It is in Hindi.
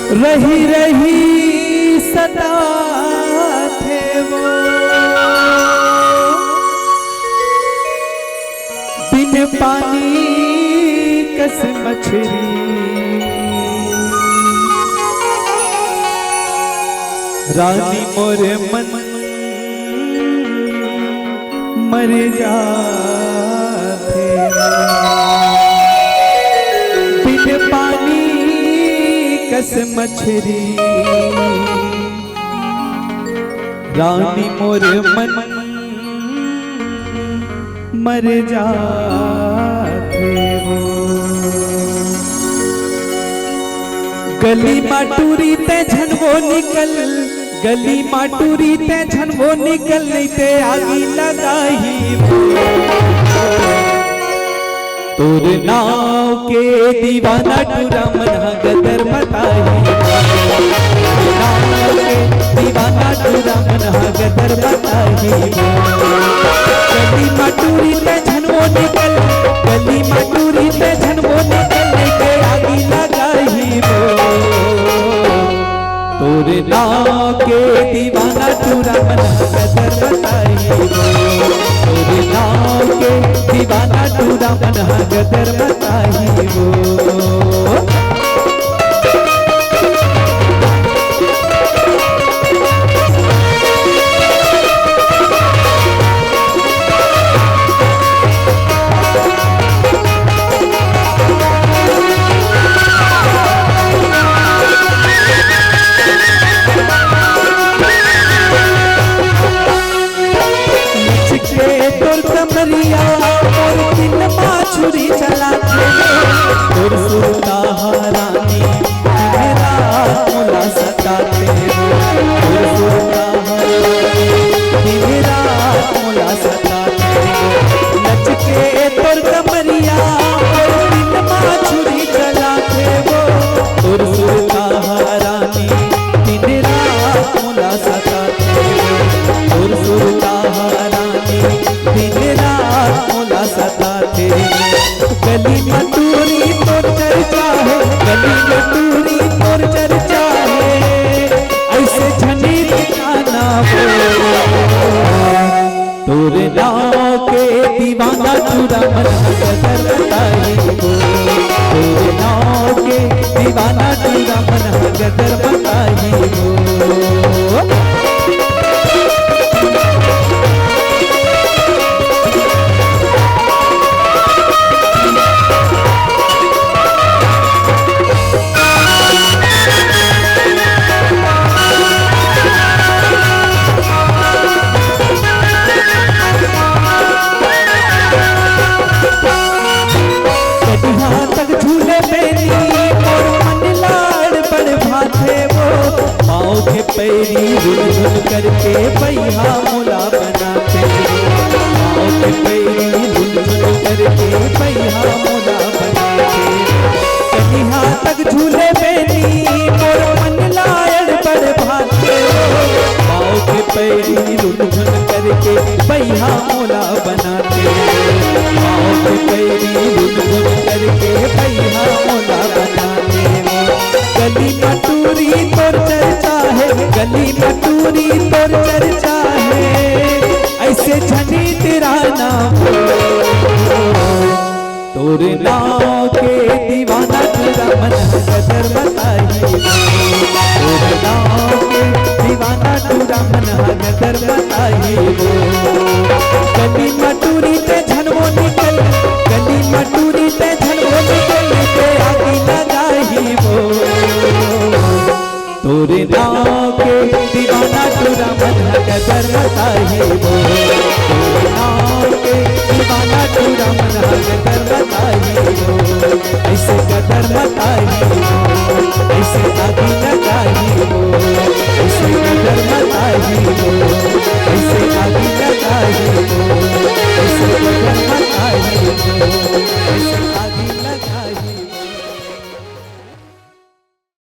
रही रही सदा थे वो, बिन पानी कस मछली, रानी मोर मन मर जाते, बिन पानी कस मछली, रानी मोर मन मर जाते हो। गली माटूरी ते झनवो निकल, गली माटूरी ते झनवो निकल, नहीं ते आगी लगाई तोर नाव के दीवाना टूरा मन गदर बताई, नाव के दीवाना टूरा मन गदर बताई। गली माटूरी ते झनवो निकल, गली माटूरी ते झनवो निकल, नहीं ते आगी लगाई तोर नाव के दीवाना टूरा मन गदर बताई, तोर नाव के दीवाना टूरा मन गदर बताई वो। कमरिया और दिन माछुरी चलाते, और सुरता रानी मेरा मोला सताते, और सुरता रानी मेरा मोला सताते। नचके तोर कमरिया और दिन माछुरी चलाते वो, और सुरता रानी मेरा मोला सताते, और सुरता रानी दिन रात मोला सताते। गली मटूरी तोर चर्चा है, गली मटूरी तोर चर्चा है, ऐसे झनी दिखाना तोर नाव के दीवाना टूरा मन गदर बताई वो, तोर नाव के दीवाना टूरा मन गदर बताई वो। पैरी झुन झुन करके पहिया मोला बनाते, पाँव के पैरी झुन झुन करके पहिया मोला बनाते। कनिहा तक झूले बेनी मोर मन लायड़ बड़ भाते, पाँव के पैरी झुन झुन करके पहिया मोला बनाते, पाँव के पैरी झुन झुन करके पहिया मोला बनाते। गली मटूरी तोर चर्चा है, गली मटूरी तोर चर्चा है, ऐसे झनी तेरा नाम तोर नाव के दीवाना टूरा मन गदर बताई, तोर नाव के दीवाना टूरा मन गदर बताई वो। गली मटूरी ते झनवो निकल, गली मटूरी ते झनवो निकल, ते आगी लगाई वो तोर नाव के दीवाना टूरा मन गदर बताई वो, तोर नाव के दीवाना टूरा मन गदर बताई वो, ऐसे गदर बताई वो।